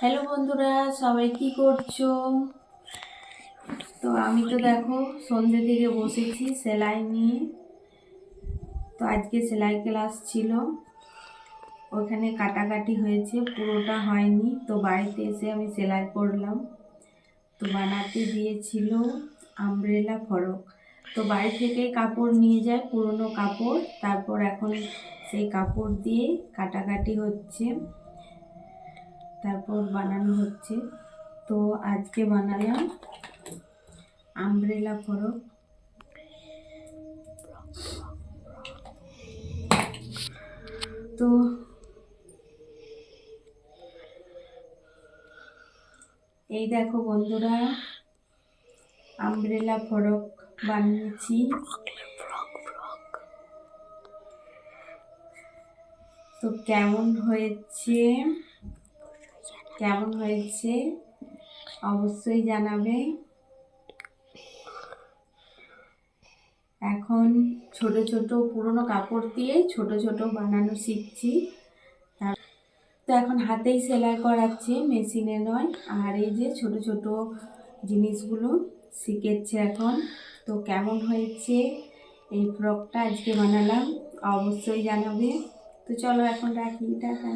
Hello বন্ধুরা, সবাই কি করছো? তো আমি তো দেখো সন্ধ্যে থেকে বসেছি সেলাই নিয়ে। তো আজকে সেলাই ক্লাস ছিল, ওখানে কাটাকাটি হয়েছে, পুরোটা হয়নি। তো বাড়িতে এসে আমি সেলাই করলাম। তো বানাতে দিয়েছিল আমব্রেলা ফরক। তো বাড়ি থেকে কাপড় নিয়ে যায়, পুরনো কাপড়, তারপর এখন সেই কাপড় দিয়ে কাটাকাটি হচ্ছে, তারপর বানানো হচ্ছে। তো আজকে বানালাম আমব্রেলা ফরক। তো এই দেখো বন্ধুরা, আমব্রেলা ফরক বানিয়েছি। তো কেমন হয়েছে অবশ্যই জানাবে। এখন ছোট ছোট পুরনো কাপড় দিয়ে ছোট ছোট বানানো শিখছি। তো এখন হাতেই সেলাই করাচ্ছে, মেশিনে নয়। আর এই যে ছোট ছোট জিনিসগুলো শিখেছে এখন। তো কেমন হয়েছে এই ফ্রকটা আজকে বানালাম, অবশ্যই জানাবে। তো চলো এখন রাখি, টাটা।